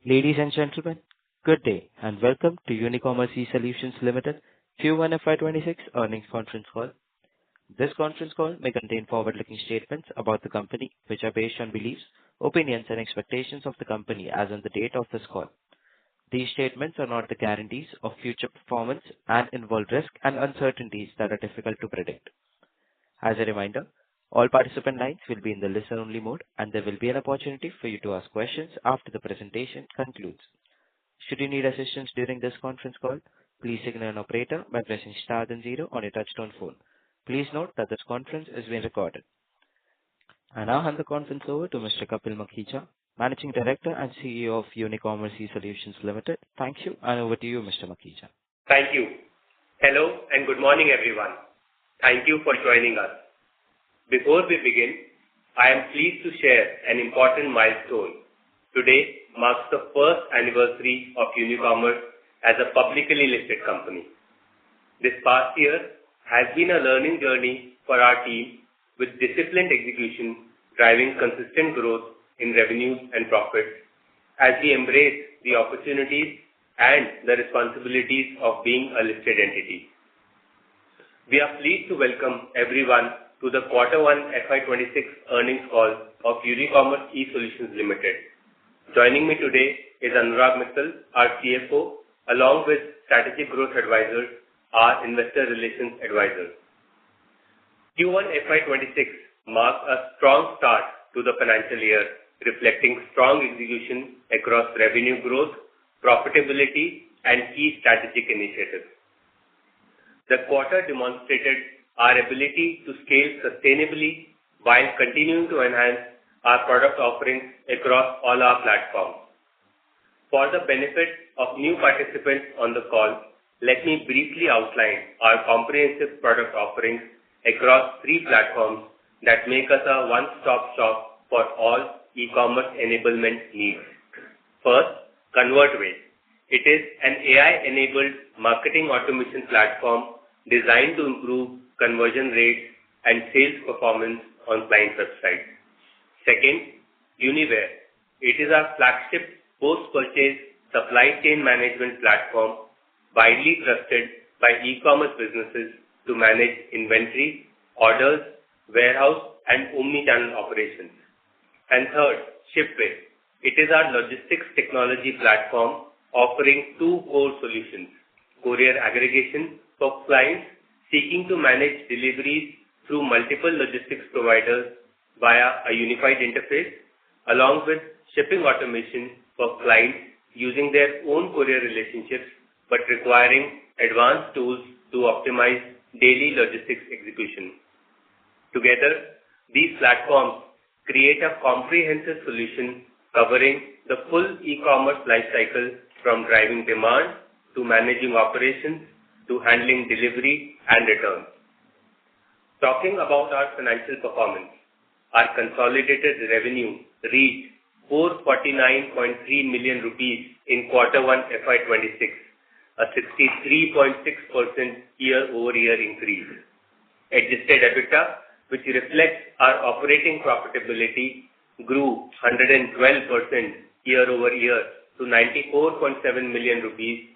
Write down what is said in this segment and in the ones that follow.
Ladies and gentlemen, good day, and welcome to Unicommerce eSolutions Ltd Q1 FY26 earnings conference call. This conference call may contain forward-looking statements about the company, which are based on beliefs, opinions, and expectations of the company as on the date of this call. These statements are not the guarantees of future performance and involve risks and uncertainties that are difficult to predict. As a reminder, all participant lines will be in the listen-only mode, and there will be an opportunity for you to ask questions after the presentation concludes. Should you need assistance during this conference call, please signal an operator by pressing star then zero on your touchtone phone. Please note that this conference is being recorded. I now hand the conference over to Mr. Kapil Makhija, Managing Director and CEO of Unicommerce eSolutions Ltd. Thank you, and over to you, Mr. Makhija. Thank you. Hello and good morning, everyone. Thank you for joining us. Before we begin, I am pleased to share an important milestone. Today marks the first anniversary of Unicommerce as a publicly listed company. This past year has been a learning journey for our team, with disciplined execution driving consistent growth in revenues and profits as we embrace the opportunities and the responsibilities of being a listed entity. We are pleased to welcome everyone to the Q1 FY26 earnings call of Unicommerce eSolutions Ltd. Joining me today is Anurag Mittal, our CFO, along with Strategic Growth Advisors, our Investor Relations Advisors. Q1 FY26 marks a strong start to the financial year, reflecting strong execution across revenue growth, profitability, and key strategic initiatives. The quarter demonstrated our ability to scale sustainably while continuing to enhance our product offerings across all our platforms. For the benefit of new participants on the call, let me briefly outline our comprehensive product offerings across three platforms that make us a one-stop shop for all e-commerce enablement needs. First, ConvertWay. It is an AI-enabled marketing automation platform designed to improve conversion rates and sales performance on client websites. Second, Uniware. It is our flagship post-purchase supply chain management platform, widely trusted by e-commerce businesses to manage inventory, orders, warehouse, and omni-channel operations. And third, Shipway. It is our logistics technology platform offering two core solutions: courier aggregation for clients seeking to manage deliveries through multiple logistics providers via a unified interface, along with shipping automation for clients using their own courier relationships but requiring advanced tools to optimize daily logistics execution. Together, these platforms create a comprehensive solution covering the full e-commerce lifecycle, from driving demand to managing operations to handling delivery and returns. Talking about our financial performance, our consolidated revenue reached 449.3 million rupees in Q1 FY26, a 63.6% year-over-year increase. Adjusted EBITDA, which reflects our operating profitability, grew 112% year-over-year to 94.7 million rupees,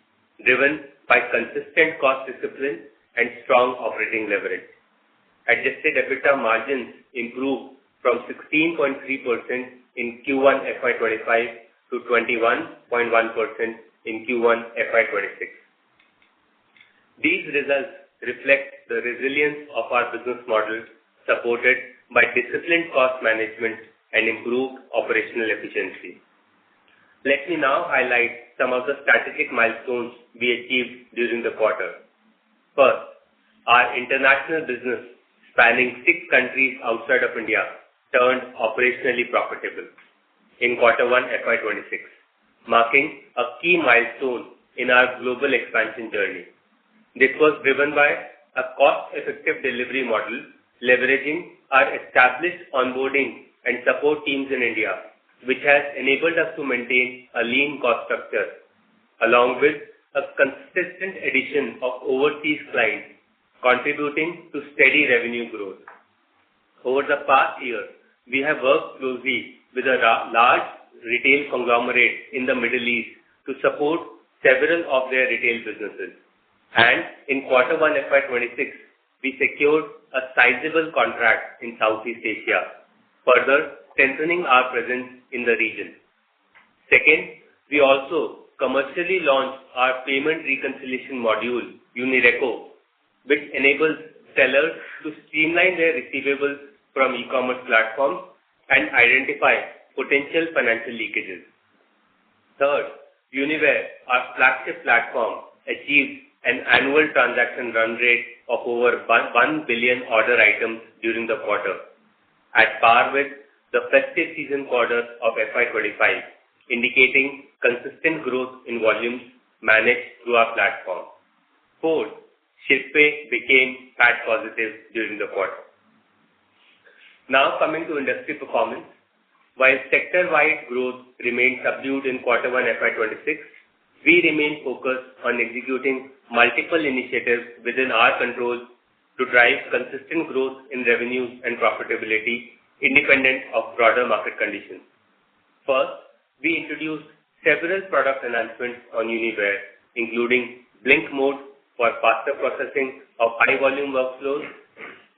driven by consistent cost discipline and strong operating leverage. Adjusted EBITDA margins improved from 16.3% in Q1 FY25 to 21.1% in Q1 FY26. These results reflect the resilience of our business model, supported by disciplined cost management and improved operational efficiency. Let me now highlight some of the strategic milestones we achieved during the quarter. First, our international business, spanning 6 countries outside of India, turned operationally profitable in Q1 FY26, marking a key milestone in our global expansion journey. This was driven by a cost-effective delivery model, leveraging our established onboarding and support teams in India, which has enabled us to maintain a lean cost structure, along with a consistent addition of overseas clients, contributing to steady revenue growth. Over the past year, we have worked closely with a large retail conglomerate in the Middle East to support several of their retail businesses. And in Q1 FY26, we secured a sizable contract in Southeast Asia, further strengthening our presence in the region. Second, we also commercially launched our payment reconciliation module, Unireco, which enables sellers to streamline their receivables from e-commerce platforms and identify potential financial leakages. Third, Uniware, our flagship platform, achieved an annual transaction run rate of over 1 billion order items during the quarter, at par with the festive season quarter of FY25, indicating consistent growth in volumes managed through our platform. Fourth, ShipPay became PAT positive during the quarter. Now coming to industry performance, while sector-wide growth remained subdued in Q1 FY26, we remain focused on executing multiple initiatives within our control to drive consistent growth in revenues and profitability independent of broader market conditions. First, we introduced several product enhancements on Uniware, including Blink Mode for faster processing of high-volume workflows,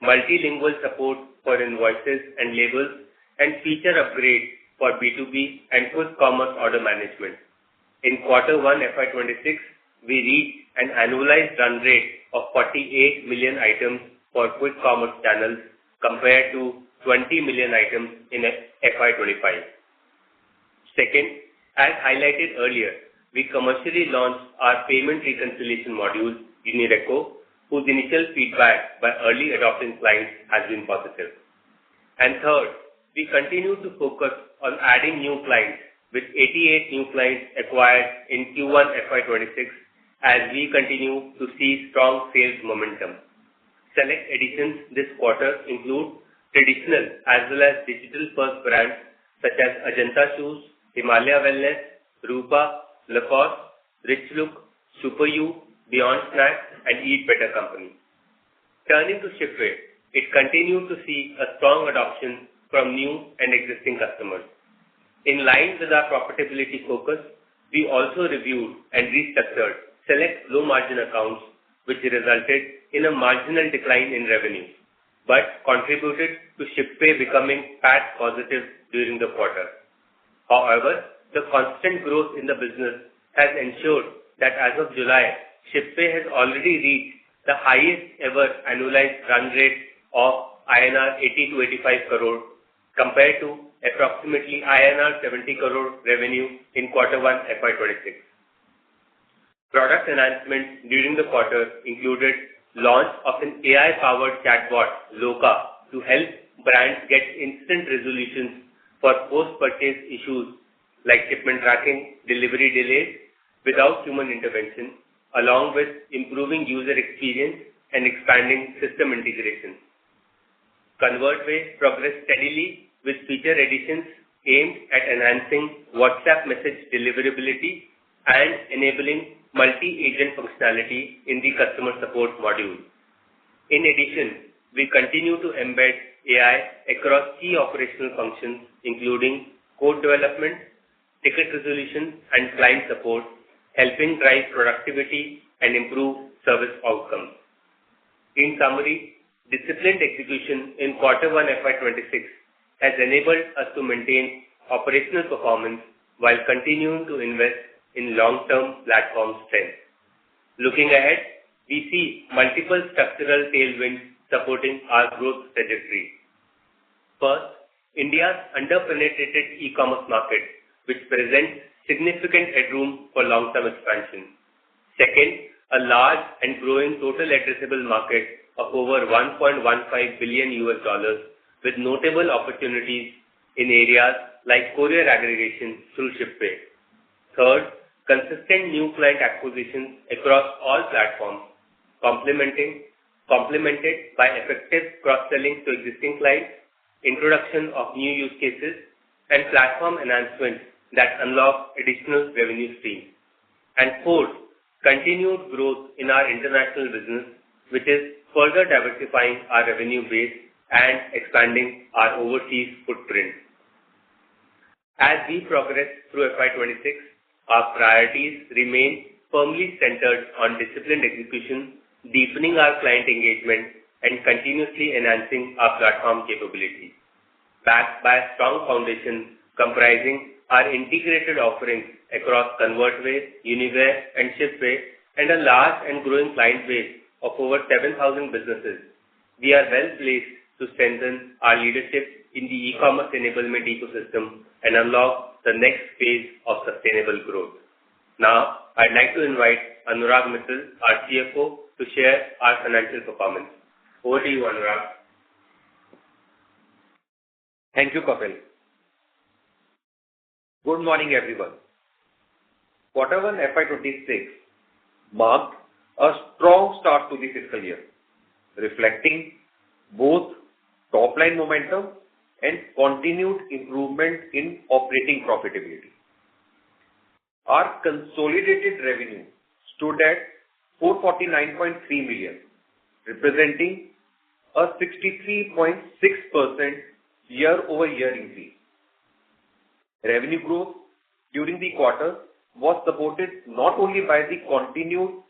multilingual support for invoices and labels, and feature upgrade for B2B and quick commerce order management. In Q1 FY26, we reached an annualized run rate of 48 million items for quick commerce channels compared to 20 million items in FY25. Second, as highlighted earlier, we commercially launched our payment reconciliation module, Unireco, whose initial feedback by early adopting clients has been positive. And third, we continue to focus on adding new clients, with 88 new clients acquired in Q1 FY26 as we continue to see strong sales momentum. Select additions this quarter include traditional as well as digital-first brands such as Ajanta Shoes, Himalaya Wellness, Rupa, Lacoste, Rich Look, Super U, Beyond Snacks, and Eat Better Company. Turning to ShipPay, it continued to see a strong adoption from new and existing customers. In line with our profitability focus, we also reviewed and restructured select low-margin accounts, which resulted in a marginal decline in revenue, but contributed to ShipPay becoming PAT positive during the quarter. However, the constant growth in the business has ensured that as of July, ShipPay has already reached the highest ever annualized run rate of INR 80 to 85 crore compared to approximately INR 70 crore revenue in Q1 FY26. Product enhancements during the quarter included launch of an AI-powered chatbot, Loka, to help brands get instant resolutions for post-purchase issues like shipment tracking, delivery delays without human intervention, along with improving user experience and expanding system integration. ConvertWay progressed steadily with feature additions aimed at enhancing WhatsApp message deliverability and enabling multi-agent functionality in the customer support module. In addition, we continue to embed AI across key operational functions, including code development, ticket resolution, and client support, helping drive productivity and improve service outcomes. In summary, disciplined execution in Q1 FY26 has enabled us to maintain operational performance while continuing to invest in long-term platform strength. Looking ahead, we see multiple structural tailwinds supporting our growth trajectory. First, India's under-penetrated e-commerce market, which presents significant headroom for long-term expansion. Second, a large and growing total addressable market of over $1.15 billion with notable opportunities in areas like courier aggregation through ShipPay. Third, consistent new client acquisitions across all platforms, complemented by effective cross-selling to existing clients, introduction of new use cases, and platform enhancements that unlock additional revenue streams. And fourth, continued growth in our international business, which is further diversifying our revenue base and expanding our overseas footprint. As we progress through FY26, our priorities remain firmly centered on disciplined execution, deepening our client engagement, and continuously enhancing our platform capabilities. Backed by a strong foundation comprising our integrated offerings across ConvertWay, Uniware, and Shipway, and a large and growing client base of over 7,000 businesses, we are well placed to strengthen our leadership in the e-commerce enablement ecosystem and unlock the next phase of sustainable growth. Now, I'd like to invite Anurag Mittal, our CFO, to share our financial performance. Over to you, Anurag. Thank you, Kapil. Good morning, everyone. Q1 FY26 marked a strong start to the fiscal year, reflecting both top-line momentum and continued improvement in operating profitability. Our consolidated revenue stood at 449.3 million, representing a 63.6% year-over-year increase. Revenue growth during the quarter was supported not only by the continued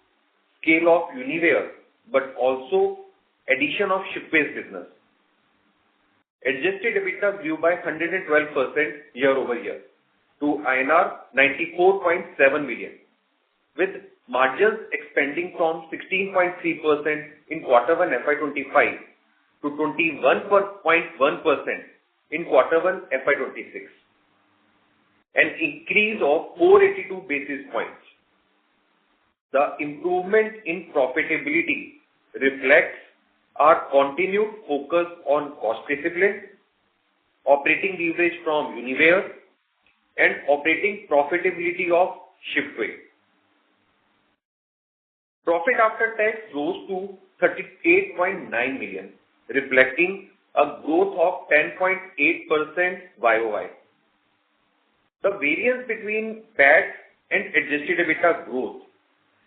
scale of Uniware, but also addition of Shipway's business. Adjusted EBITDA grew by 112% year-over-year to INR 94.7 million, with margins expanding from 16.3% in Q1 FY25 to 21.1% in Q1 FY26, an increase of 482 basis points. The improvement in profitability reflects our continued focus on cost discipline, operating leverage from Uniware, and operating profitability of Shipway. Profit after tax rose to 38.9 million, reflecting a growth of 10.8% YOY. The variance between PAT and adjusted EBITDA growth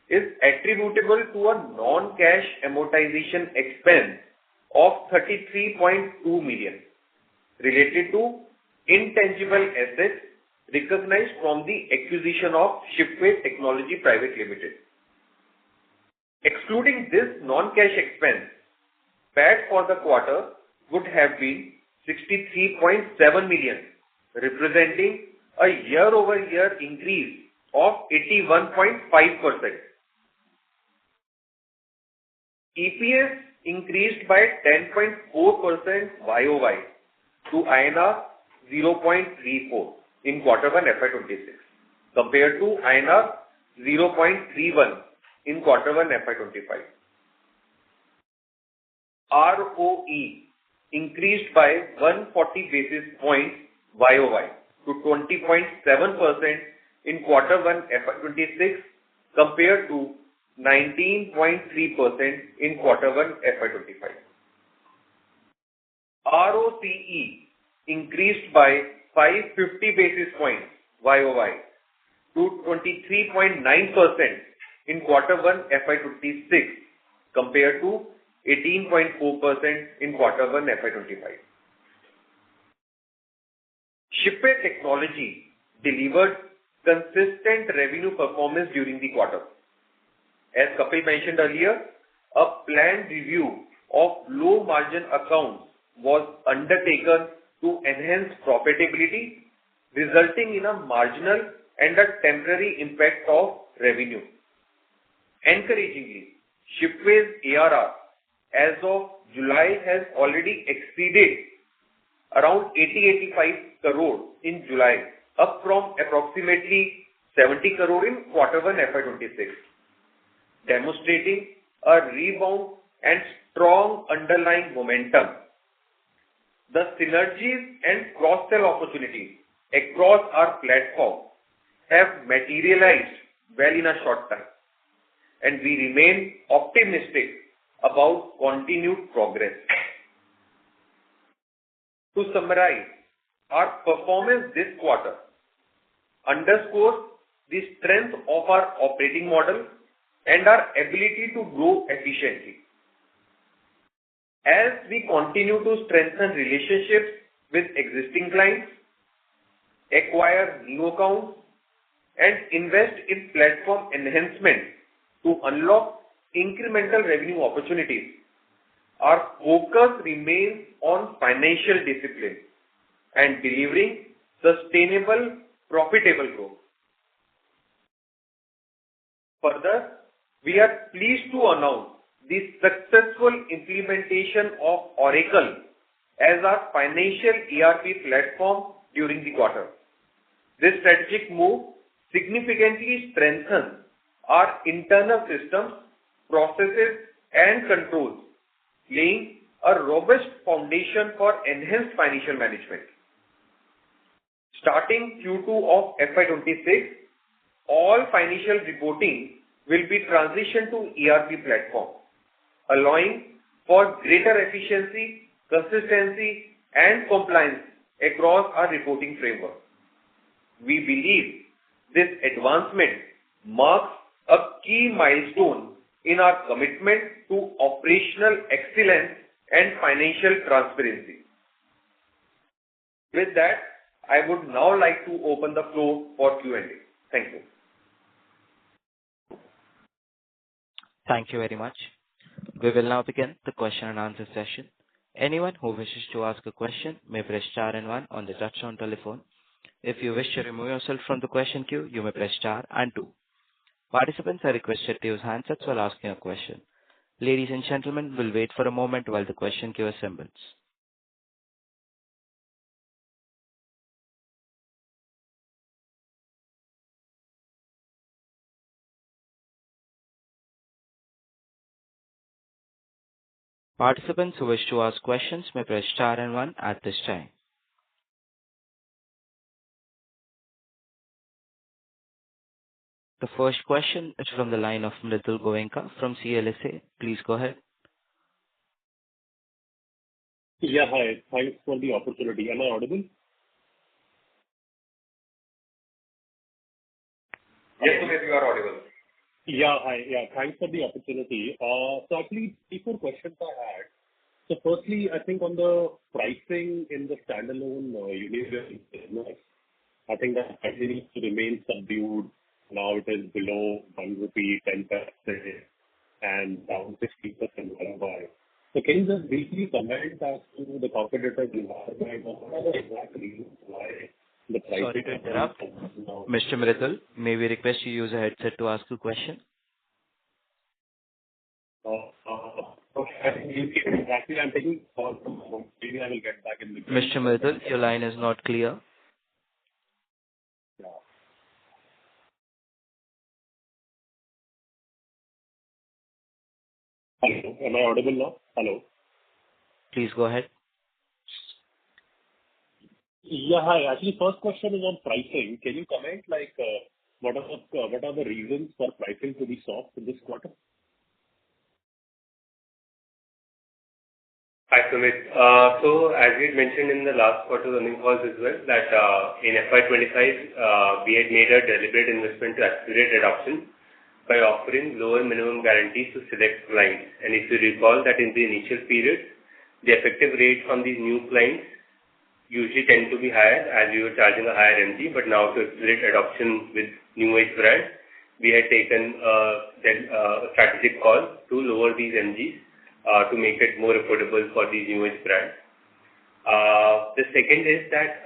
is attributable to a non-cash amortization expense of 33.2 million related to intangible assets recognized from the acquisition of Shipway Technology Private Limited. Excluding this non-cash expense, PAT for the quarter would have been 63.7 million, representing a year-over-year increase of 81.5%. EPS increased by 10.4% YOY to INR 0.34 in Q1 FY26 compared to INR 0.31 in Q1 FY25. ROE increased by 140 basis points YOY to 20.7% in Q1 FY26 compared to 19.3% in Q1 FY25. ROCE increased by 550 basis points YOY to 23.9% in Q1 FY26 compared to 18.4% in Q1 FY25. Shipway Technology delivered consistent revenue performance during the quarter. As Kapil mentioned earlier, a planned review of low-margin accounts was undertaken to enhance profitability, resulting in a marginal and a temporary impact of revenue. Encouragingly, Shipway's ARR as of July has already exceeded around 80-85 crore in July, up from approximately 70 crore in Q1 FY26, demonstrating a rebound and strong underlying momentum. The synergies and cross-sell opportunities across our platform have materialized well in a short time, and we remain optimistic about continued progress. To summarize, our performance this quarter underscores the strength of our operating model and our ability to grow efficiently. As we continue to strengthen relationships with existing clients, acquire new accounts, and invest in platform enhancement to unlock incremental revenue opportunities, our focus remains on financial discipline and delivering sustainable, profitable growth. Further, we are pleased to announce the successful implementation of Oracle as our financial ERP platform during the quarter. This strategic move significantly strengthens our internal systems, processes, and controls, laying a robust foundation for enhanced financial management. Starting Q2 of FY26, all financial reporting will be transitioned to ERP platform, allowing for greater efficiency, consistency, and compliance across our reporting framework. We believe this advancement marks a key milestone in our commitment to operational excellence and financial transparency. With that, I would now like to open the floor for Q&A. Thank you. Thank you very much. We will now begin the question and answer session. Anyone who wishes to ask a question may press star and one on the touchtone telephone. If you wish to remove yourself from the question queue, you may press star and two. Participants are requested to use handsets while asking a question. Ladies and gentlemen, we'll wait for a moment while the question queue assembles. Participants who wish to ask questions may press star and one at this time. The first question is from the line of Mridul Goenka from CLSA. Please go ahead. Yeah, hi. Thanks for the opportunity. Am I audible? Yes, you are audible. Yeah, hi. Yeah, thanks for the opportunity. So actually, 3-4 questions I had. So firstly, I think on the pricing in the standalone Unicommerce business, I think that continues to remain subdued. Now it is below 1 rupee, 10 paise and down 60% year-over-year. So can you just briefly comment as to the competitive environment or what are the exact reasons why the pricing... Sorry to interrupt. Mr. Mridul, may we request you use a headset to ask a question? Okay. Actually, I'm taking a call from home. Maybe I will get back in the... Mr. Mridul, your line is not clear. Yeah. Hello. Am I audible now? Hello. Please go ahead. Yeah, hi. Actually, first question is on pricing. Can you comment, like, what are the reasons for pricing to be soft in this quarter? Hi, Sumit. So as we had mentioned in the last quarter earnings calls as well, that in FY25, we had made a deliberate investment to accelerate adoption by offering lower minimum guarantees to select clients. And if you recall that in the initial period, the effective rate from these new clients usually tend to be higher as we were charging a higher MG, but now to accelerate adoption with new age brands, we had taken a strategic call to lower these MGs to make it more affordable for these new age brands. The second is that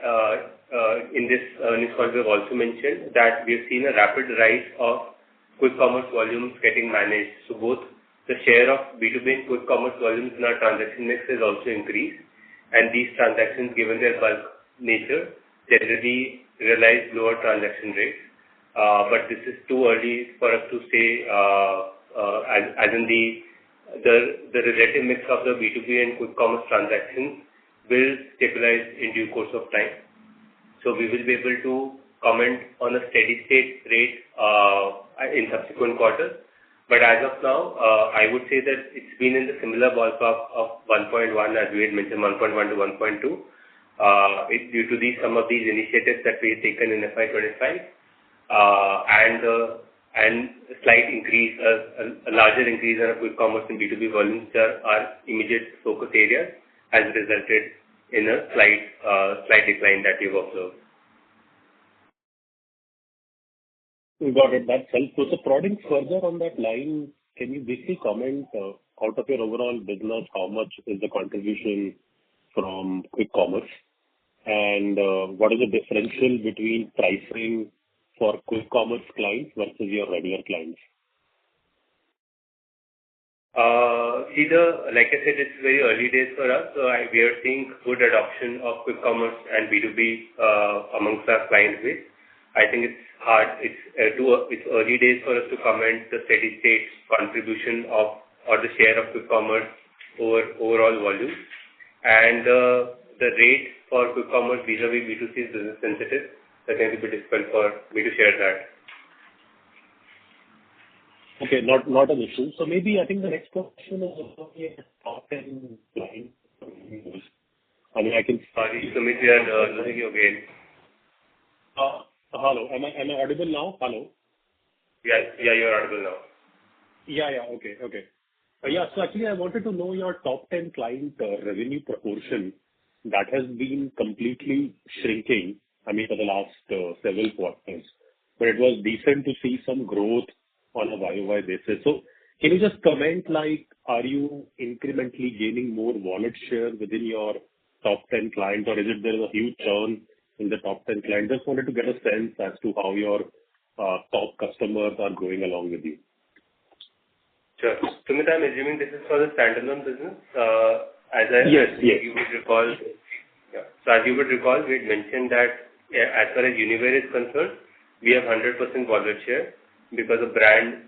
in this earnings call, we have also mentioned that we have seen a rapid rise of quick commerce volumes getting managed. So both the share of B2B and quick commerce volumes in our transaction mix has also increased. And these transactions, given their bulk nature, generally realize lower transaction rates. But this is too early for us to say, as in the relative mix of the B2B and quick commerce transactions will stabilize in due course of time. So we will be able to comment on a steady state rate in subsequent quarters. But as of now, I would say that it's been in the similar ballpark of 1.1, as we had mentioned, 1.1 to 1.2. It's due to some of these initiatives that we have taken in FY25 and a slight increase, a larger increase in our quick commerce and B2B volumes, which are our immediate focus areas, has resulted in a slight decline that we've observed. Got it. That's helpful. So prodding further on that line, can you briefly comment, out of your overall business, how much is the contribution from quick commerce? And, what is the differential between pricing for quick commerce clients versus your regular clients? Like I said, it's very early days for us, so we are seeing good adoption of quick commerce and B2B amongst our client base. I think it's hard. It's early days for us to comment the steady state contribution of or the share of quick commerce over overall volume. And the rate for quick commerce vis-a-vis B2C is business sensitive. So it may be difficult for me to share that. Okay, not an issue. So maybe I think the next question is about your top 10 clients. I mean, I can... Sorry, Sumit, we are losing you again. Hello. Am I audible now? Hello? Yes. Yeah, you're audible now. Yeah. Okay. Yeah, so actually, I wanted to know your top 10 client revenue proportion that has been completely shrinking, I mean, for the last several quarters. But it was decent to see some growth on a YOY basis. So can you just comment, like, are you incrementally gaining more wallet share within your top 10 clients, or is it there is a huge churn in the top 10 clients? Just wanted to get a sense as to how your top customers are growing along with you. Sure. Sumit, I'm assuming this is for the standalone business. Yes. You would recall, yeah. So as you would recall, we had mentioned that as far as Uniware is concerned, we have 100% wallet share because the brand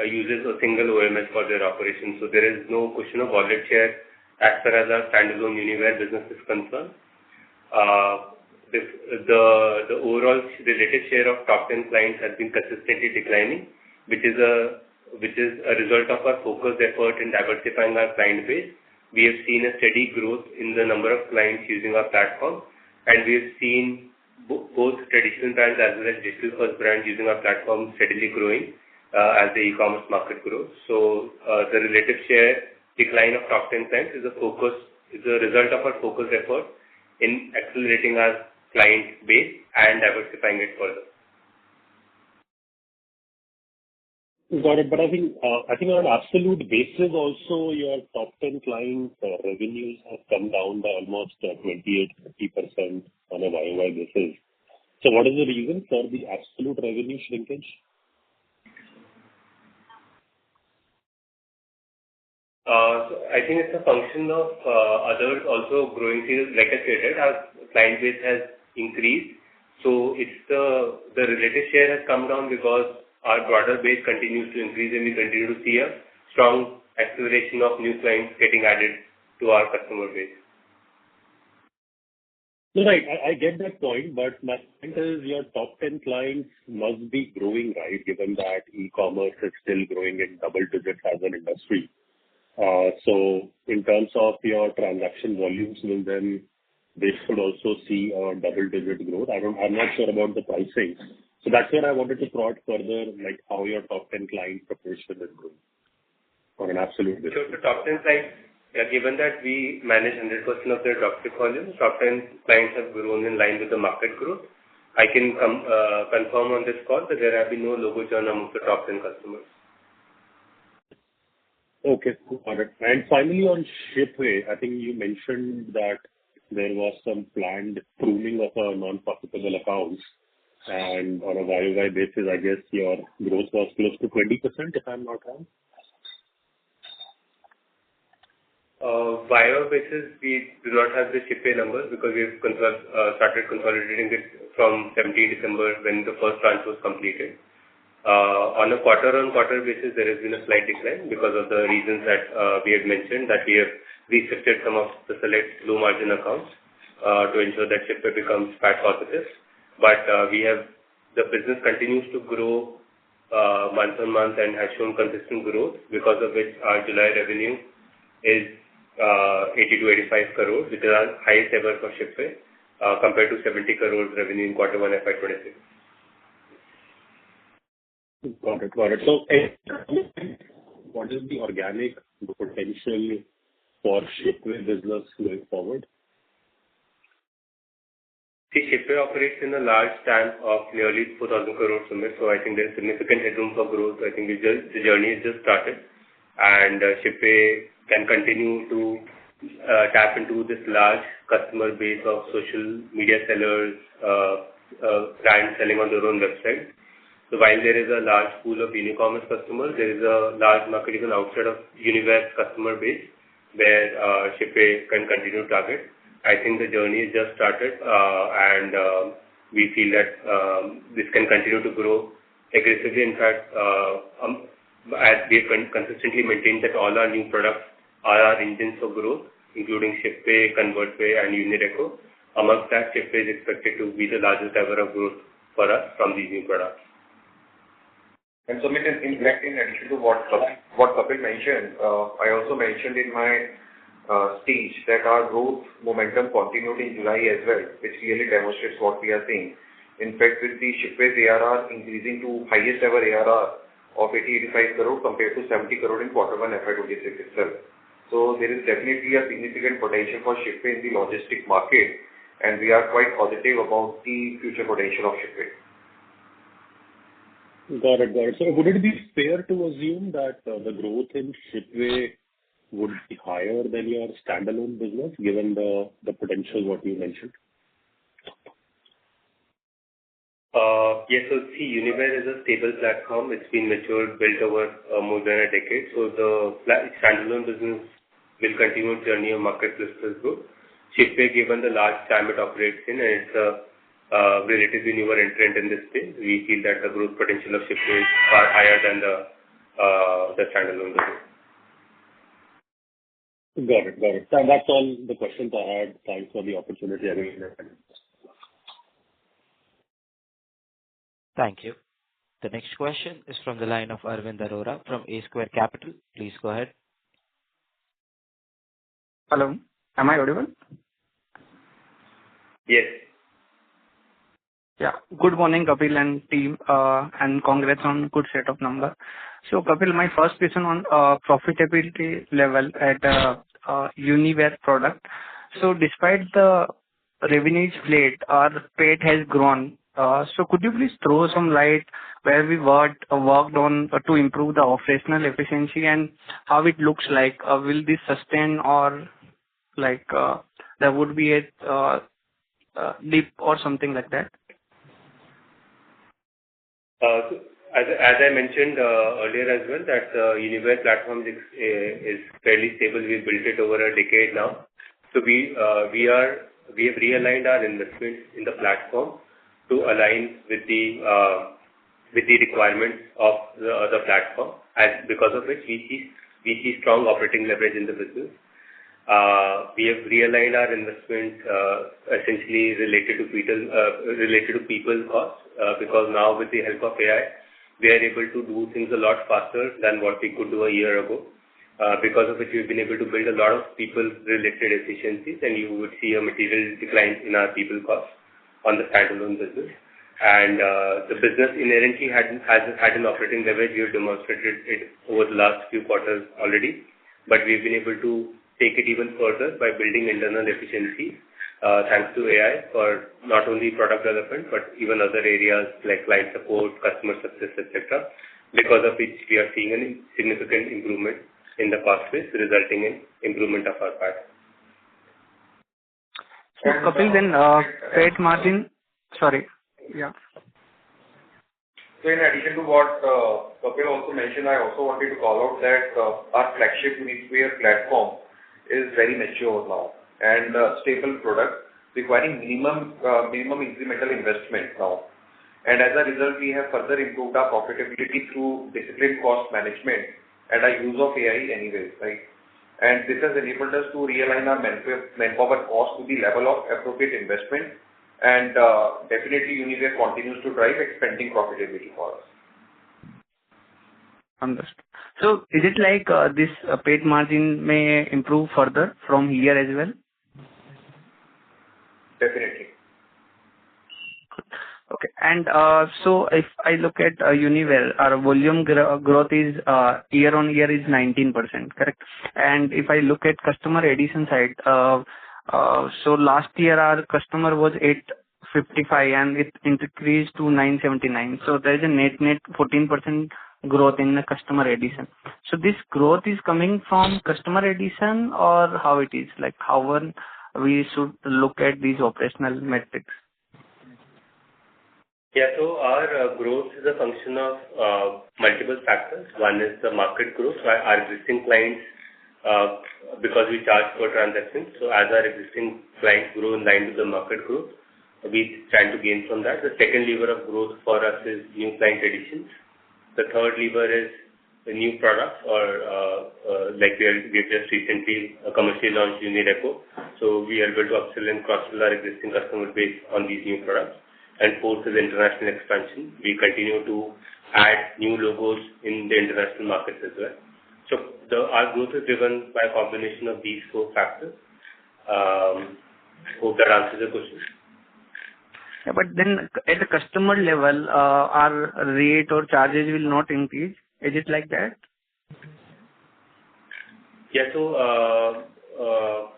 uses a single OMS for their operations. So there is no question of wallet share as far as our standalone Uniware business is concerned. The overall related share of top 10 clients has been consistently declining, which is a result of our focused effort in diversifying our client base. We have seen a steady growth in the number of clients using our platform, and we have seen both traditional brands as well as digital-first brands using our platform steadily growing as the e-commerce market grows. So the relative share decline of top 10 clients is a result of our focused effort in accelerating our client base and diversifying it further. Got it. But I think on an absolute basis also, your top 10 clients revenues have come down by almost 28-30% on a YOY basis. So what is the reason for the absolute revenue shrinkage? So I think it's a function of others also growing. Like I said, our client base has increased. So it's the relative share has come down because our broader base continues to increase, and we continue to see a strong acceleration of new clients getting added to our customer base. No, right. I get that point, but my point is your top 10 clients must be growing, right, given that e-commerce is still growing in double digits as an industry. So in terms of your transaction volumes, will then they should also see a double-digit growth? I'm not sure about the pricing. So that's where I wanted to prod further, like how your top 10 client proportion is growing on an absolute basis. So the top 10 clients, given that we manage 100% of their dropship volume, top 10 clients have grown in line with the market growth. I can confirm on this call that there have been no logo churn amongst the top 10 customers. Okay, got it. And finally, on Shipway, I think you mentioned that there was some planned pruning of non-profitable accounts, and on a YOY basis, I guess your growth was close to 20%, if I'm not wrong. YOY basis, we do not have the Shipway numbers because we've started consolidating it from 17 December when the first tranche was completed. On a quarter-on-quarter basis, there has been a slight decline because of the reasons that we had mentioned, that we have restricted some of the select low-margin accounts to ensure that Shipway becomes PAT positive. But the business continues to grow month-on-month and has shown consistent growth, because of which our July revenue is 80 to 85 crores, which is our highest ever for Shipway, compared to 70 crores revenue in Q1 FY26. Got it. So, what is the organic potential for Shipway business going forward? See, Shipway operates in a large TAM of nearly 4,000 crores, Sumit. So I think there's significant headroom for growth. I think the journey has just started, and Shipway can continue to tap into this large customer base of social media sellers, brands selling on their own website. So while there is a large pool of Unicommerce customers, there is a large market even outside of Uniware's customer base where Shipway can continue to target. I think the journey has just started, and we feel that this can continue to grow aggressively. In fact, as we have consistently maintained that all our new products are our engines for growth, including Shipway, ConvertWay, and Unireco. Amongst that, Shipway is expected to be the largest driver of growth for us from these new products. And Sumit, in addition to what Kapil mentioned, I also mentioned in my speech that our growth momentum continued in July as well, which really demonstrates what we are seeing. In fact, with the Shipway's ARR increasing to highest ever ARR of 80-85 crore compared to 70 crore in Q1 FY26 itself. So there is definitely a significant potential for Shipway in the logistic market, and we are quite positive about the future potential of Shipway. Got it. So would it be fair to assume that the growth in Shipway would be higher than your standalone business, given the potential what you mentioned? Yes. So see, Uniware is a stable platform. It's been matured, built over more than a decade. So the standalone business will continue its journey of marketplace growth. Shipway, given the large TAM it operates in, and it's a relatively newer entrant in this space, we feel that the growth potential of Shipway is far higher than the standalone business. Got it. So that's all the questions I had. Thanks for the opportunity again. Thank you. The next question is from the line of Arvind Arora from A Square Capital. Please go ahead. Hello. Am I audible? Yes. Yeah. Good morning, Kapil and team, and congrats on good set of numbers. So, Kapil, my first question on profitability level at Uniware product. So, despite the revenue is flat, our PAT has grown. So, could you please throw some light where we worked on to improve the operational efficiency and how it looks like? Will this sustain or like there would be a dip or something like that? So as I mentioned earlier as well, that Uniware platform is fairly stable. We've built it over a decade now. So we have realigned our investments in the platform to align with the requirements of the platform, and because of which we see strong operating leverage in the business. We have realigned our investments essentially related to people costs, because now with the help of AI, we are able to do things a lot faster than what we could do a year ago. Because of which we've been able to build a lot of people-related efficiencies, and you would see a material decline in our people costs on the standalone business. And the business inherently has an operating leverage. We have demonstrated it over the last few quarters already, but we've been able to take it even further by building internal efficiencies thanks to AI for not only product development but even other areas like client support, customer success, etc. Because of which we are seeing a significant improvement in the cost base, resulting in improvement of our PAT. So, Kapil, then PAT margin. Sorry. Yeah. So in addition to what Kapil also mentioned, I also wanted to call out that our flagship Unicommerce platform is very mature now and stable product requiring minimum incremental investment now. And as a result, we have further improved our profitability through disciplined cost management and our use of AI anyways, right? And this has enabled us to realign our manpower cost to the level of appropriate investment. And definitely Uniware continues to drive expanding profitability for us. Understood. So is it like this PAT margin may improve further from here as well? Definitely. Okay. And so if I look at Uniware, our volume growth is year on year is 19%, correct? And if I look at customer addition side, so last year our customer was 55 and it increased to 979. So there is a net 14% growth in the customer addition. So this growth is coming from customer addition or how it is? Like how we should look at these operational metrics? Yeah, so our growth is a function of multiple factors. One is the market growth. So our existing clients, because we charge per transaction, so as our existing clients grow in line with the market growth, we stand to gain from that. The second lever of growth for us is new client additions. The third lever is the new products, or like we've just recently commercially launched Unireco. So we are able to upsell and cross-sell our existing customer base on these new products. And fourth is international expansion. We continue to add new logos in the international markets as well. So our growth is driven by a combination of these four factors. Hope that answers the question. Yeah, but then at the customer level, our rate or charges will not increase. Is it like that? Yeah, so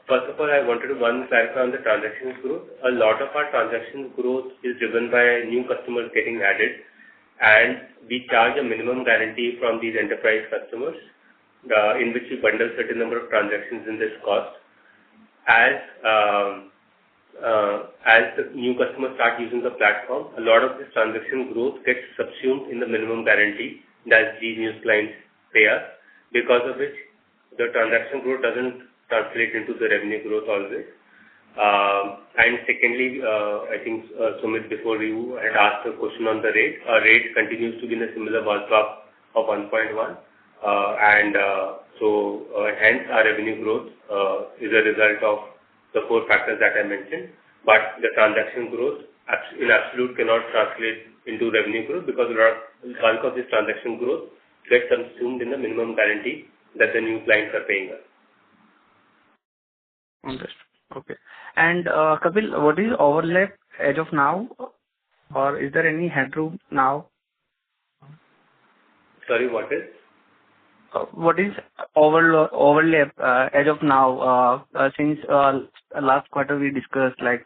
first of all, I wanted to clarify on the transactions growth. A lot of our transactions growth is driven by new customers getting added, and we charge a minimum guarantee from these enterprise customers, in which we bundle certain number of transactions in this cost. As the new customers start using the platform, a lot of this transaction growth gets subsumed in the minimum guarantee that these new clients pay us, because of which the transaction growth doesn't translate into the revenue growth always. And secondly, I think Sumit, before you had asked a question on the rate, our rate continues to be in a similar ballpark of 1.1, and so hence our revenue growth is a result of the four factors that I mentioned. But the transaction growth in absolute cannot translate into revenue growth, because the bulk of this transaction growth gets subsumed in the minimum guarantee that the new clients are paying us. Understood. Okay. And Kapil, what is overlap as of now, or is there any headroom now? Sorry, what is? What is overlap as of now? Since last quarter we discussed, like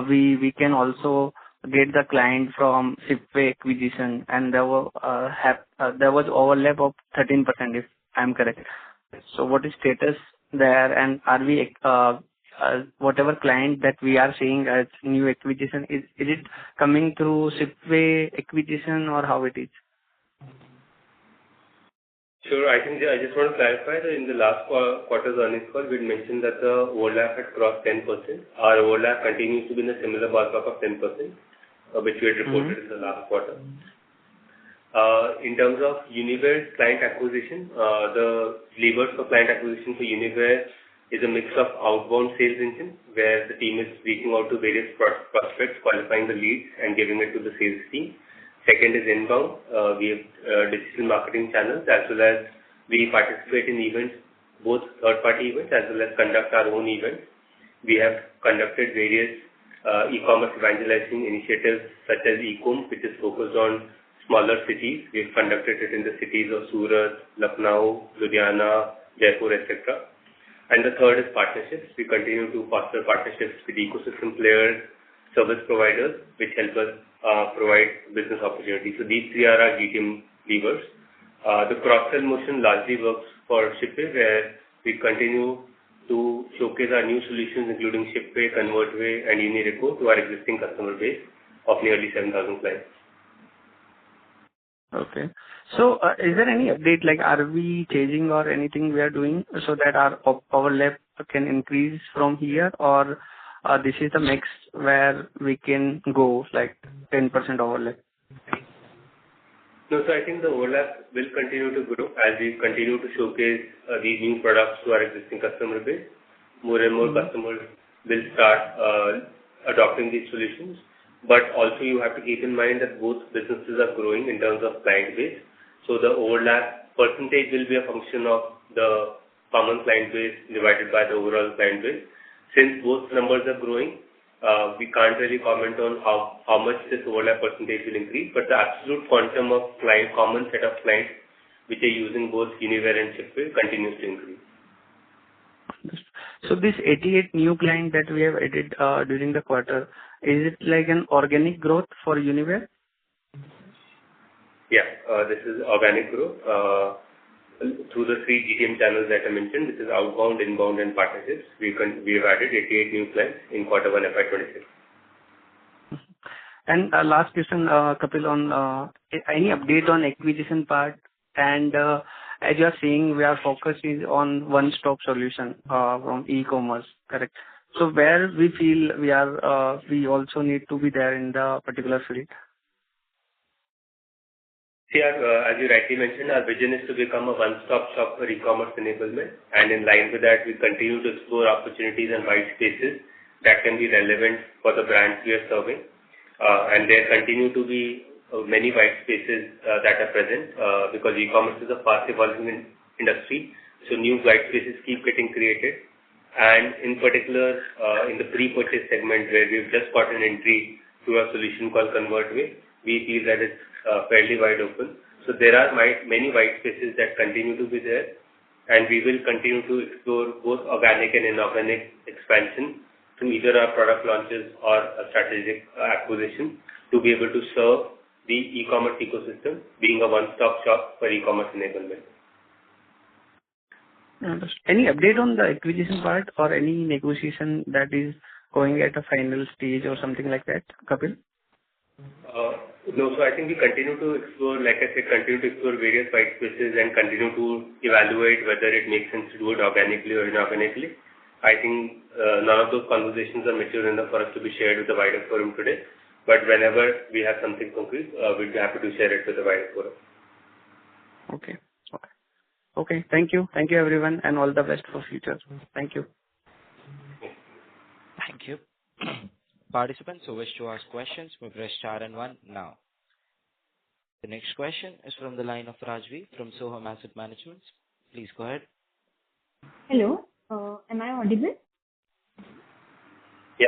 we can also get the client from Shipway acquisition, and there was overlap of 13%, if I'm correct. So what is status there, and are we whatever client that we are seeing as new acquisition, is it coming through Shipway acquisition or how it is? Sure. I think I just want to clarify that in the last quarter's earnings call, we mentioned that the overlap had crossed 10%. Our overlap continues to be in a similar ballpark of 10%, which we had reported in the last quarter. In terms of Uniware's client acquisition, the levers for client acquisition for Uniware is a mix of outbound sales engine, where the team is reaching out to various prospects, qualifying the leads and giving it to the sales team. Second is inbound. We have digital marketing channels, as well as we participate in events, both third-party events as well as conduct our own events. We have conducted various e-commerce evangelizing initiatives such as Ecom, which is focused on smaller cities. We've conducted it in the cities of Surat, Lucknow, Ludhiana, Jaipur, etc. And the third is partnerships. We continue to foster partnerships with ecosystem players, service providers, which help us provide business opportunities. So these three are our GTM levers. The cross-sell motion largely works for Shipway, where we continue to showcase our new solutions, including Shipway, ConvertWay, and Unireco, to our existing customer base of nearly 7,000 clients. Okay. So is there any update, like are we changing or anything we are doing so that our overlap can increase from here, or this is the mix where we can go like 10% overlap? No, so I think the overlap will continue to grow as we continue to showcase these new products to our existing customer base. More and more customers will start adopting these solutions. But also you have to keep in mind that both businesses are growing in terms of client base. So the overlap percentage will be a function of the common client base divided by the overall client base. Since both numbers are growing, we can't really comment on how much this overlap percentage will increase, but the absolute quantum of common set of clients which are using both Uniware and Shipway continues to increase. So this 88 new client that we have added during the quarter, Is it like an organic growth for Uniware? Yeah, this is organic growth through the three GTM channels that I mentioned. This is outbound, inbound, and partnerships. We have added 88 new clients in Q1 FY26. And last question, Kapil, on any update on acquisition part? And as you are saying, we are focusing on one-stop solution from e-commerce, correct? So where we feel we also need to be there in the particular field? Here, as you rightly mentioned, our vision is to become a one-stop shop for e-commerce enablement, and in line with that, we continue to explore opportunities and white spaces that can be relevant for the brands we are serving. And there continue to be many white spaces that are present because e-commerce is a fast evolving industry. So new white spaces keep getting created. And in particular, in the pre-purchase segment where we've just got an entry to a solution called ConvertWay, we feel that it's fairly wide open. So there are many white spaces that continue to be there, and we will continue to explore both organic and inorganic expansion through either our product launches or a strategic acquisition to be able to serve the e-commerce ecosystem, being a one-stop shop for e-commerce enablement. Any update on the acquisition part or any negotiation that is going at a final stage or something like that, Kapil? No, so I think we continue to explore, like I said, various white spaces and continue to evaluate whether it makes sense to do it organically or inorganically. I think none of those conversations are mature enough for us to be shared with the wider forum today. But whenever we have something concrete, we'll be happy to share it with the wider forum. Okay. Thank you, everyone, and all the best for future. Thank you. Thank you. Participants who wish to ask questions may press star and one now. The next question is from the line of Rajvi from Soham Asset Management. Please go ahead. Hello. Am I audible? Yeah.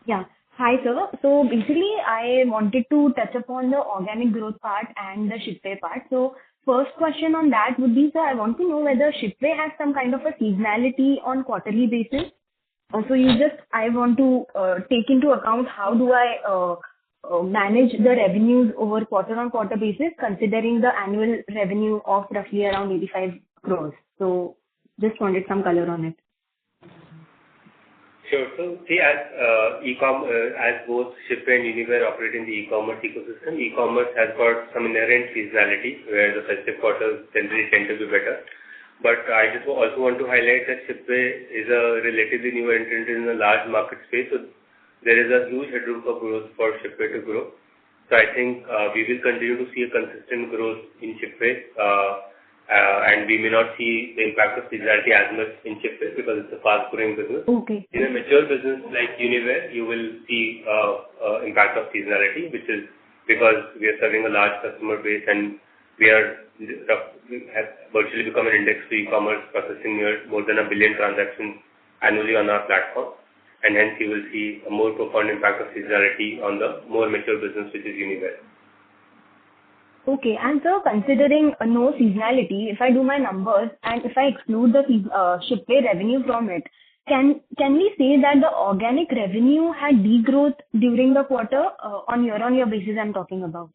Yeah. Hi, sir. So basically, I wanted to touch upon the organic growth part and the Shipway part. So first question on that would be, sir, I want to know whether Shipway has some kind of a seasonality on quarterly basis. Also, I want to take into account how do I manage the revenues over quarter-on-quarter basis, considering the annual revenue of roughly around 85 crores. So just wanted some color on it. Sure. So see, as both Shipway and Uniware operate in the e-commerce ecosystem, e-commerce has got some inherent seasonality where the festive quarters generally tend to be better. But I just also want to highlight that Shipway is a relatively new entrant in a large market space. So there is a huge headroom for growth for Shipway to grow. So I think we will continue to see a consistent growth in Shipway. And we may not see the impact of seasonality as much in Shipway because it's a fast-growing business. Okay. In a mature business like Uniware, you will see impact of seasonality, which is because we are serving a large customer base and we have virtually become an index to e-commerce, processing more than 1 billion transactions annually on our platform. And hence you will see a more profound impact of seasonality on the more mature business, which is Uniware. Okay. And so considering no seasonality, if I do my numbers and if I exclude the Shipway revenue from it, can we say that the organic revenue had degrowth during the quarter on year-on-year basis I'm talking about?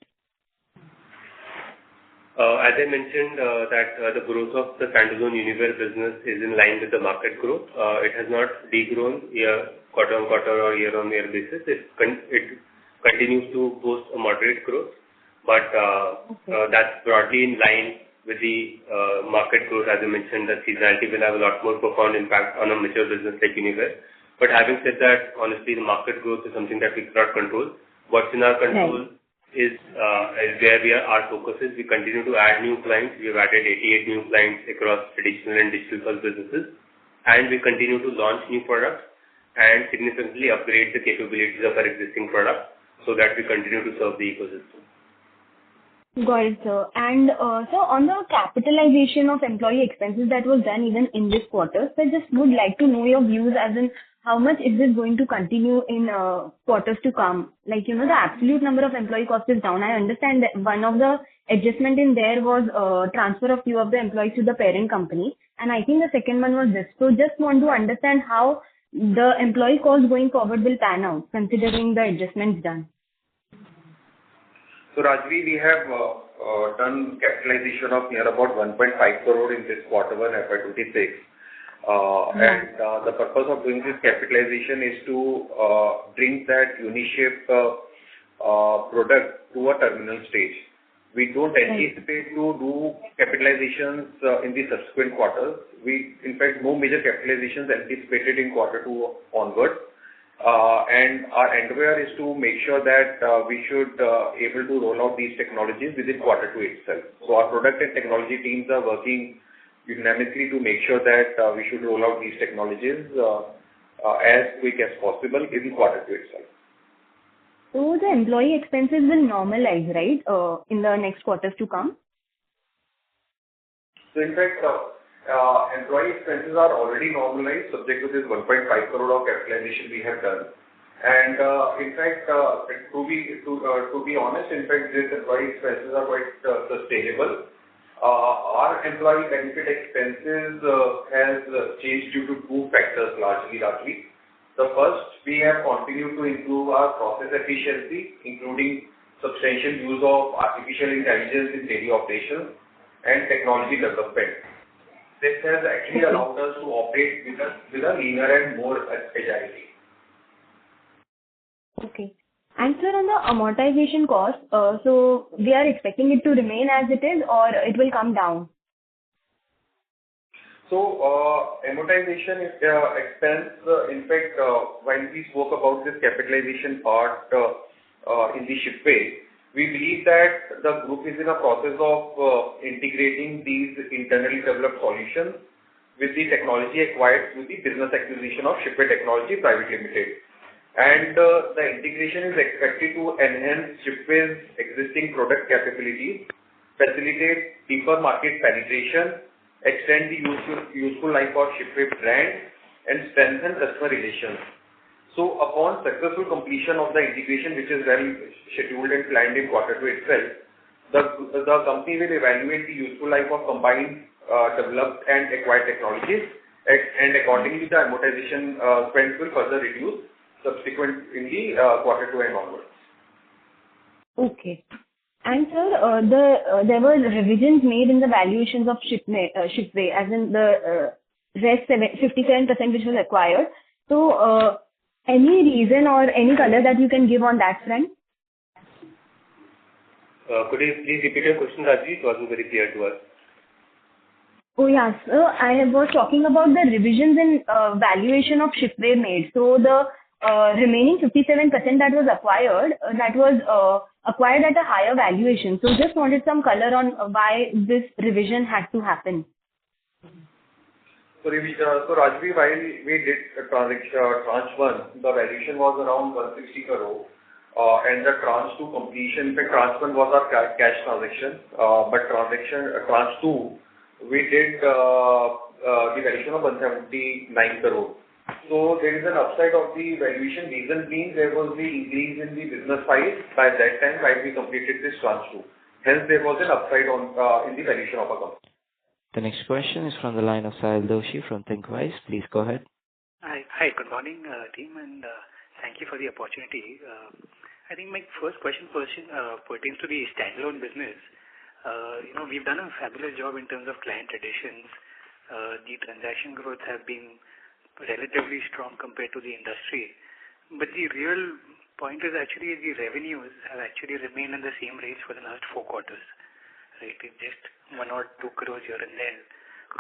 As I mentioned, that the growth of the standalone Uniware business is in line with the market growth. It has not degrown quarter-on-quarter or year-on-year basis. It continues to post a moderate growth. But that's broadly in line with the market growth. As I mentioned, that seasonality will have a lot more profound impact on a mature business like Uniware. But having said that, honestly, the market growth is something that we cannot control. What's in our control is where our focus is. We continue to add new clients. We have added 88 new clients across traditional and digital first businesses. And we continue to launch new products and significantly upgrade the capabilities of our existing products so that we continue to serve the ecosystem. Got it, sir. And so on the capitalization of employee expenses that was done even in this quarter, so I just would like to know your views as in how much is this going to continue in quarters to come? Like, the absolute number of employee cost is down. I understand that one of the adjustment in there was transfer of few of the employees to the parent company. And I think the second one was this. So just want to understand how the employee cost going forward will pan out, considering the adjustments done? So Rajvi, we have done capitalization of near about 1.5 crore in this quarter one FY26. And the purpose of doing this capitalization is to bring that Uniship product to a terminal stage. We don't anticipate to do capitalizations in the subsequent quarters. In fact, no major capitalizations anticipated in quarter two onwards. And our endeavor is to make sure that we should able to roll out these technologies within quarter two itself. So our product and technology teams are working unanimously to make sure that we should roll out these technologies as quick as possible in quarter two itself. So the employee expenses will normalize, right, in the next quarters to come? So in fact, employee expenses are already normalized subject to this 1.5 crore of capitalization we have done. And in fact, to be honest, in fact, these employee expenses are quite sustainable. Our employee benefit expenses has changed due to two factors largely. The first, we have continued to improve our process efficiency, including substantial use of artificial intelligence in daily operations and technology development. This has actually allowed us to operate with a leaner and more agility. Okay. And sir, on the amortization cost, so we are expecting it to remain as it is, or it will come down? So, amortization expense, in fact, when we spoke about this capitalization part in the Shipway, we believe that the group is in a process of integrating these internally developed solutions with the technology acquired through the business acquisition of Shipway Technology Private Limited. And the integration is expected to enhance Shipway's existing product capabilities, facilitate deeper market penetration, extend the useful life of Shipway brand, and strengthen customer relations. So upon successful completion of the integration, which is well scheduled and planned in quarter two itself, the company will evaluate the useful life of combined developed and acquired technologies, and accordingly the amortization spend will further reduce subsequent in the quarter two and onwards. Okay. And sir, there were revisions made in the valuations of Shipway, as in the rest 57% which was acquired. So, any reason or any color that you can give on that front? Could you please repeat your question, Rajvi? It wasn't very clear to us. Oh yes, I was talking about the revisions in valuation of Shipway made. So the remaining 57% that was acquired, acquired at a higher valuation. So just wanted some color on why this revision had to happen. So Rajvi, while we did tranche 1, the valuation was around 160 crore. And the tranche 2 completion, in fact, tranche 1 was our cash transaction. But tranche 2, we did the valuation of 179 crore. So there is an upside of the valuation. Reason being there was the increase in the business size by that time while we completed this tranche 2. Hence there was an upside in the valuation of our company. The next question is from the line of Sahil Doshi from ThinkWise. Please go ahead. Hi, good morning, team, and thank you for the opportunity. I think my first question pertains to the standalone business. We've done a fabulous job in terms of client additions. The transaction growth have been relatively strong compared to the industry. But the real point is actually the revenues have actually remained in the same range for the last 4 quarters. Right? It's just 1 or 2 crores here and there.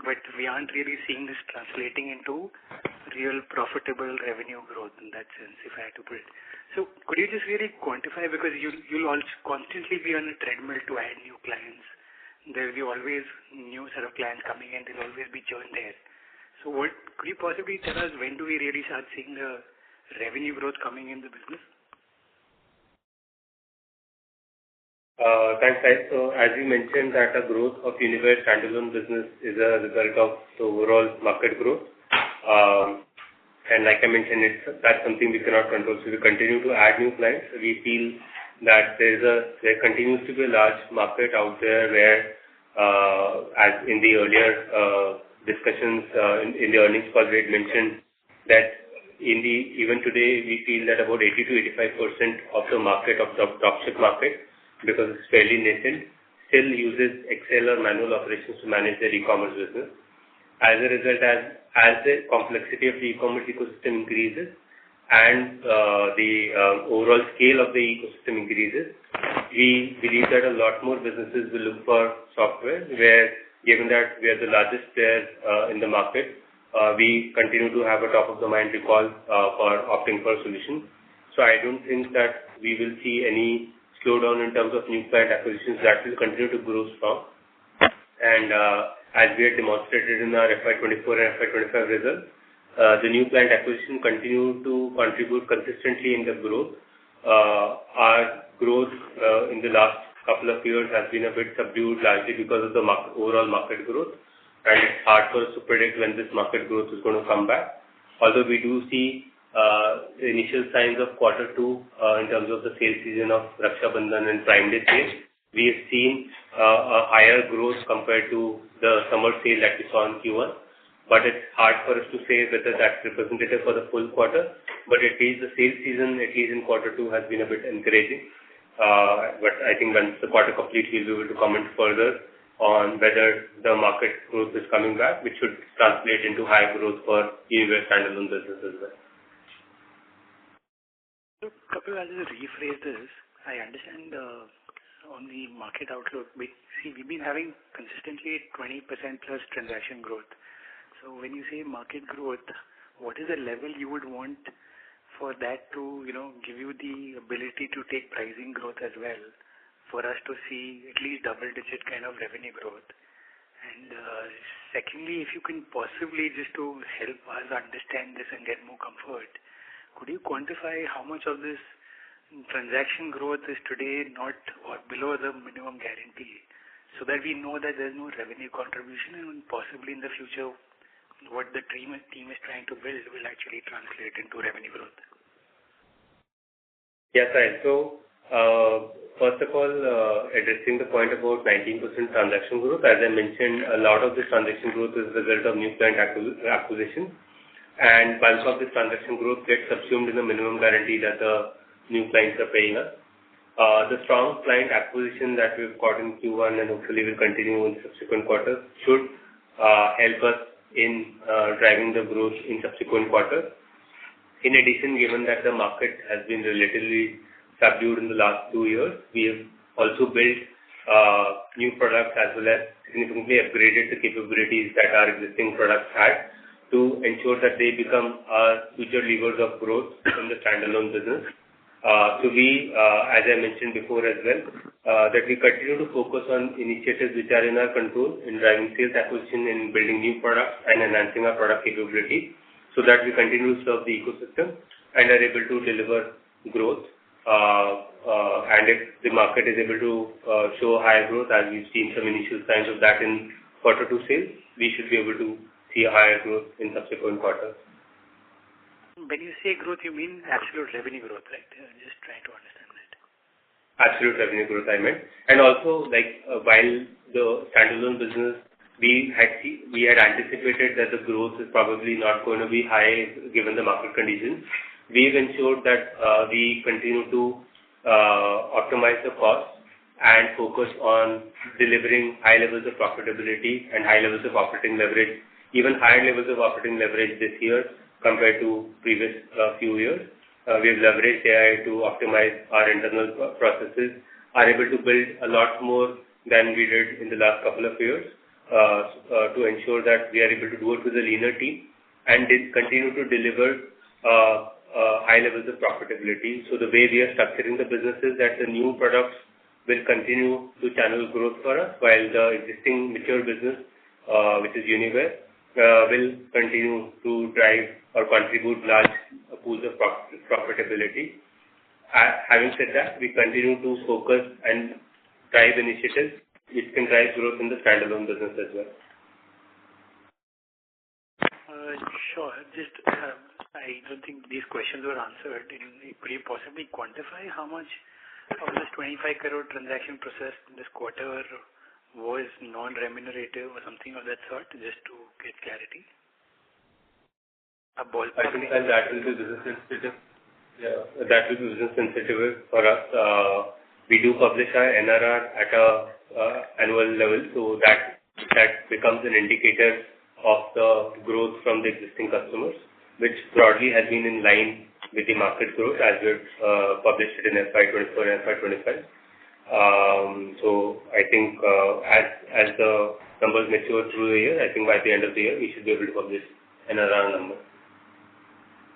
But we aren't really seeing this translating into real profitable revenue growth in that sense, if I had to put it. So could you just really quantify, because you'll also constantly be on a treadmill to add new clients. There will be always new set of clients coming in. There'll always be churn there. So could you possibly tell us when do we really start seeing the revenue growth coming in the business? Thanks, Sai. So as you mentioned that the growth of Unicommerce standalone business is a result of the overall market growth. And like I mentioned, that's something we cannot control. So we continue to add new clients. We feel that there continues to be a large market out there where, as in the earlier discussions in the earnings call, we had mentioned that even today, we feel that about 80 to 85% of the market, of the dropship market, because it's fairly nascent, still uses Excel or manual operations to manage their e-commerce business. As a result, as the complexity of the e-commerce ecosystem increases and the overall scale of the ecosystem increases, we believe that a lot more businesses will look for software where, given that we are the largest player in the market, we continue to have a top-of-the-mind recall for opting for a solution. So I don't think that we will see any slowdown in terms of new client acquisitions. That will continue to grow strong. And as we had demonstrated in our FY24 and FY25 results, the new client acquisition continue to contribute consistently in the growth. Our growth in the last couple of years has been a bit subdued, largely because of the overall market growth, and it's hard for us to predict when this market growth is going to come back. Although we do see the initial signs of quarter two in terms of the sales season of Raksha Bandhan and Prime Day sales, we have seen a higher growth compared to the summer sale that we saw in Q1. But it's hard for us to say whether that's representative for the full quarter. But at least the sales season, at least in quarter two, has been a bit encouraging. But I think once the quarter completes, we'll be able to comment further on whether the market growth is coming back, which should translate into high growth for Uniware standalone business as well. So, Kapil, I'll just rephrase this. I understand on the market outlook, we've been having consistently 20% plus transaction growth. So when you say market growth, what is the level you would want for that to, give you the ability to take pricing growth as well, for us to see at least double-digit kind of revenue growth? And secondly, if you can possibly, just to help us understand this and get more comfort, could you quantify how much of this transaction growth is today not or below the minimum guarantee, so that we know that there's no revenue contribution, and possibly in the future, what the team is trying to build will actually translate into revenue growth? Yes, right. So, first of all, addressing the point about 19% transaction growth, as I mentioned, a lot of this transaction growth is the result of new client acquisition, and bulk of this transaction growth gets subsumed in the minimum guarantee that the new clients are paying us. The strong client acquisition that we've got in Q1 and hopefully will continue in subsequent quarters should help us in driving the growth in subsequent quarters. In addition, given that the market has been relatively subdued in the last 2 years, we have also built new products as well as significantly upgraded the capabilities that our existing products had to ensure that they become our future levers of growth in the standalone business. So we, as I mentioned before as well, that we continue to focus on initiatives which are in our control in driving sales acquisition and building new products and enhancing our product capability, so that we continue to serve the ecosystem and are able to deliver growth. And if the market is able to show higher growth, as we've seen some initial signs of that in quarter two sales, we should be able to see a higher growth in subsequent quarters. When you say growth, you mean absolute revenue growth, right? Just trying to understand that. Absolute revenue growth, I meant. And also, while the standalone business, we had anticipated that the growth is probably not going to be high given the market conditions. We've ensured that we continue to optimize the cost and focus on delivering high levels of profitability and high levels of operating leverage, even higher levels of operating leverage this year compared to previous few years. We have leveraged AI to optimize our internal processes, are able to build a lot more than we did in the last couple of years to ensure that we are able to do it with a leaner team and continue to deliver high levels of profitability. So the way we are structuring the business is that the new products will continue to channel growth for us, while the existing mature business, which is Uniware, will continue to drive or contribute large pools of profitability. Having said that, we continue to focus and drive initiatives which can drive growth in the standalone business as well. Sure. Just, I don't think these questions were answered. Could you possibly quantify how much of this 25 crore transaction process in this quarter was non-remunerative or something of that sort, just to get clarity? A ballpark? I think that will be business sensitive. Yeah, that will be business sensitive for us. We do publish our NRR at a annual level, so that becomes an indicator of the growth from the existing customers, which broadly has been in line with the market growth as we've published it in FY24 and FY25. So I think as the numbers mature through the year, I think by the end of the year, we should be able to publish NRR number.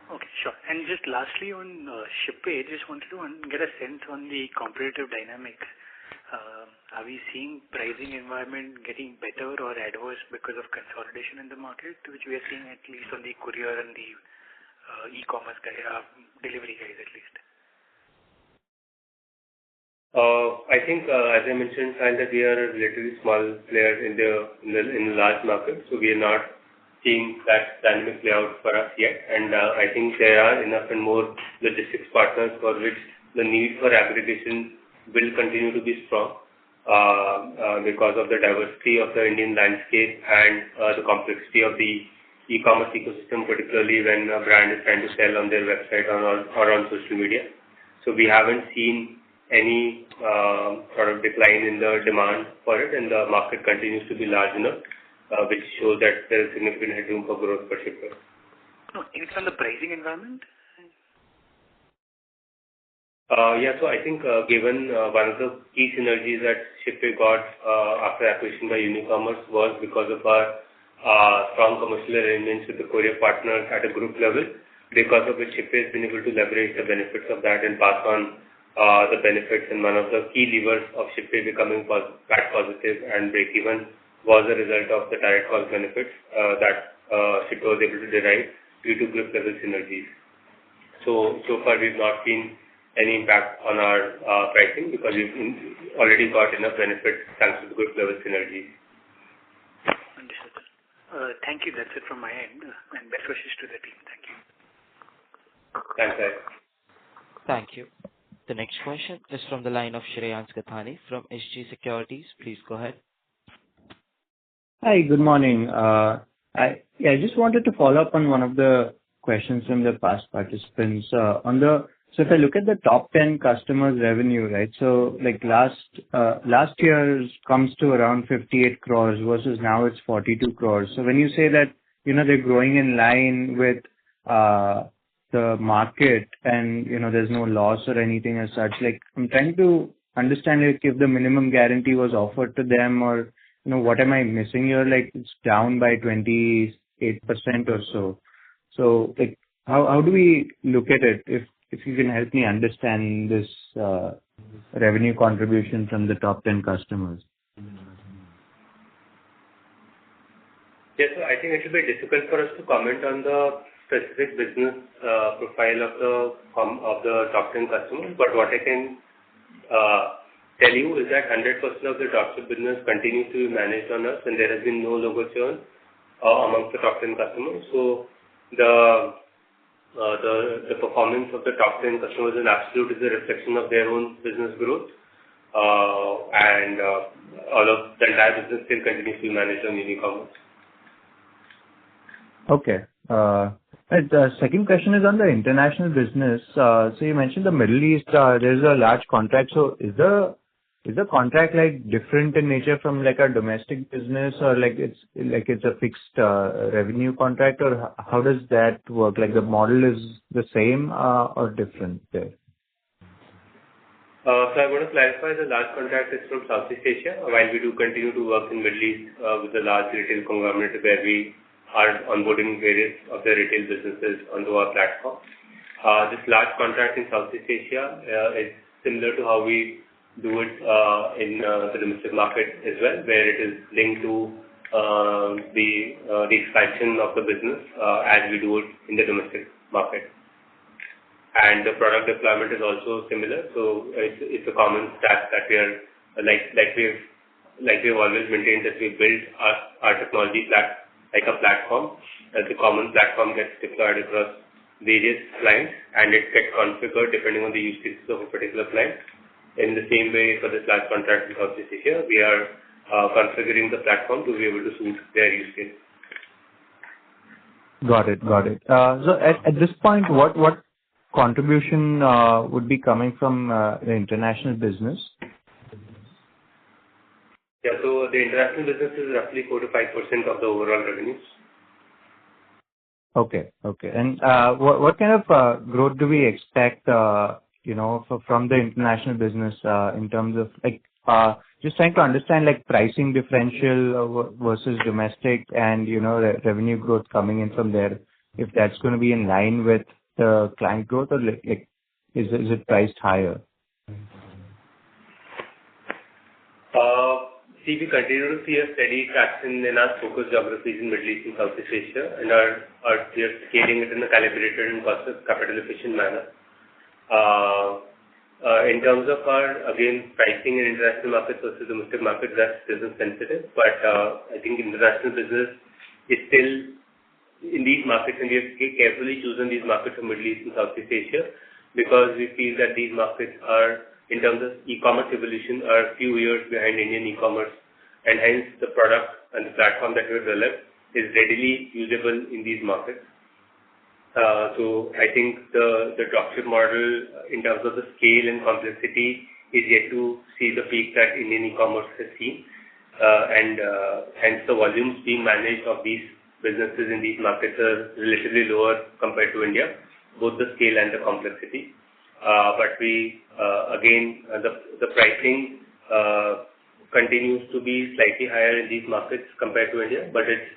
Okay, sure. And just lastly on ShipPay, just wanted to get a sense on the competitive dynamics. Are we seeing pricing environment getting better or adverse because of consolidation in the market, which we are seeing at least on the courier and the e-commerce delivery guys at least? I think, as I mentioned, that we are a relatively small player in the large market, so we are not seeing that dynamic play out for us yet. And I think there are enough and more logistics partners for which the need for aggregation will continue to be strong because of the diversity of the Indian landscape and the complexity of the e-commerce ecosystem, particularly when a brand is trying to sell on their website or on social media. So we haven't seen any sort of decline in the demand for it, and the market continues to be large enough, which shows that there is significant headroom for growth for ShipPay. No, it's on the pricing environment? Yeah, so I think given one of the key synergies that ShipPay got after acquisition by Unicommerce was because of our strong commercial arrangements with the courier partners at a group level, because of which ShipPay has been able to leverage the benefits of that and pass on the benefits. And one of the key levers of ShipPay becoming PAT positive and break even was a result of the direct cost benefits that ShipPay was able to derive due to group level synergies. So far we've not seen any impact on our pricing because we've already got enough benefits thanks to the group level synergies. Understood. Thank you. That's it from my end, and best wishes to the team. Thank you. Thanks, Ed. Thank you. The next question is from the line of Shreyans Gathani from SG Securities. Please go ahead. Hi, good morning. I just wanted to follow up on one of the questions from the past participants. So if I look at the top 10 customers' revenue, right? So like last year's comes to around 58 crores versus now it's 42 crores. So when you say that they're growing in line with the market and there's no loss or anything as such, like I'm trying to understand if the minimum guarantee was offered to them or what am I missing here? Like it's down by 28% or so. So like how do we look at it? If you can help me understand this revenue contribution from the top 10 customers. Yes, so I think it should be difficult for us to comment on the specific business profile of the top 10 customers. But what I can tell you is that 100% of the dropship business continues to be managed on us, and there has been no logo churn amongst the top 10 customers. So the performance of the top 10 customers in absolute is a reflection of their own business growth, and all of the entire business still continues to be managed on Unicommerce. Okay. The second question is on the international business. So you mentioned the Middle East, there's a large contract. So is the contract like different in nature from like a domestic business, or it's a fixed revenue contract, or how does that work? Like the model is the same or different there? So I want to clarify, the large contract is from Southeast Asia, while we do continue to work in Middle East with the large retail conglomerate where we are onboarding various of the retail businesses onto our platform. This large contract in Southeast Asia is similar to how we do it in the domestic market as well, where it is linked to the expansion of the business as we do it in the domestic market. And the product deployment is also similar. So it's a common stack that we are like we've always maintained, that we built our technology like a platform. That the common platform gets deployed across various clients, and it gets configured depending on the use cases of a particular client. In the same way, for this large contract in Southeast Asia, we are configuring the platform to be able to suit their use case. Got it. Got it. So at this point, what contribution would be coming from the international business? Yeah, so the international business is roughly 4 to 5% of the overall revenues. Okay. Okay. And what kind of growth do we expect, from the international business in terms of just trying to understand pricing differential versus domestic and, revenue growth coming in from there, if that's going to be in line with the client growth or is it priced higher? We continue to see a steady traction in our focus geographies in Middle East and Southeast Asia, and we are scaling it in a calibrated and cost capital efficient manner. In terms of our, again, pricing in international markets versus domestic markets, that's business sensitive, but I think international business is still in these markets, and we have carefully chosen these markets of Middle East and Southeast Asia because we feel that these markets are, in terms of e-commerce evolution, are a few years behind Indian e-commerce, and hence the product and the platform that we have developed is readily usable in these markets. So I think the dropship model in terms of the scale and complexity is yet to see the peak that Indian e-commerce has seen, and hence the volumes being managed of these businesses in these markets are relatively lower compared to India, both the scale and the complexity. But we, again, the pricing continues to be slightly higher in these markets compared to India, but it's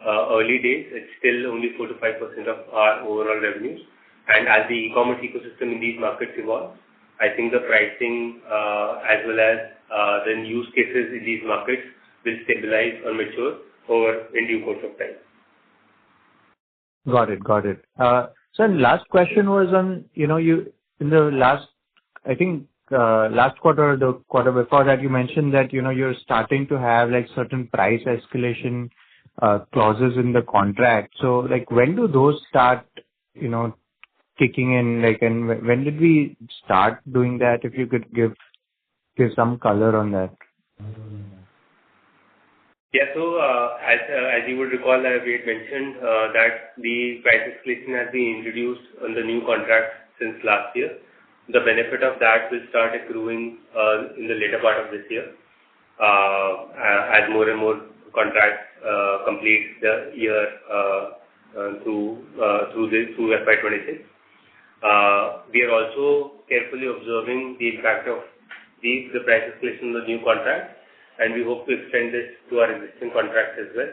early days. It's still only 4 to 5% of our overall revenues. And as the e-commerce ecosystem in these markets evolves, I think the pricing as well as the use cases in these markets will stabilize or mature over in due course of time. Got it. Got it. So last question was on, you in the last, I think, last quarter or the quarter before that, you mentioned that, you're starting to have certain price escalation clauses in the contract. So when do those start, kicking in, and when did we start doing that? If you could give some color on that. Yeah, so as you would recall, we had mentioned that the price escalation has been introduced on the new contract since last year. The benefit of that will start accruing in the later part of this year as more and more contracts complete the year through FY26. We are also carefully observing the impact of the price escalation on the new contract, and we hope to extend this to our existing contracts as well.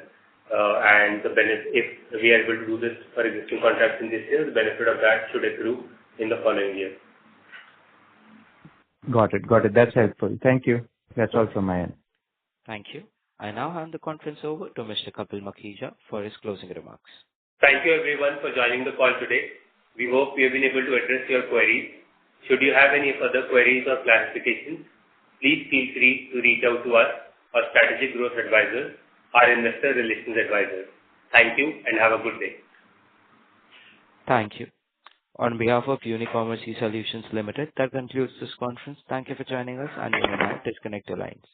And the benefit, if we are able to do this for existing contracts in this year, the benefit of that should accrue in the following year. Got it. Got it. That's helpful. Thank you. That's all from my end. Thank you. I now hand the conference over to Mr. Kapil Makhija for his closing remarks. Thank you everyone for joining the call today. We hope we have been able to address your queries. Should you have any further queries or clarifications, please feel free to reach out to us, our strategic growth advisors, our investor relations advisors. Thank you and have a good day. Thank you. On behalf of Unicommerce eSolutions Ltd, that concludes this conference. Thank you for joining us, and you may now disconnect your lines.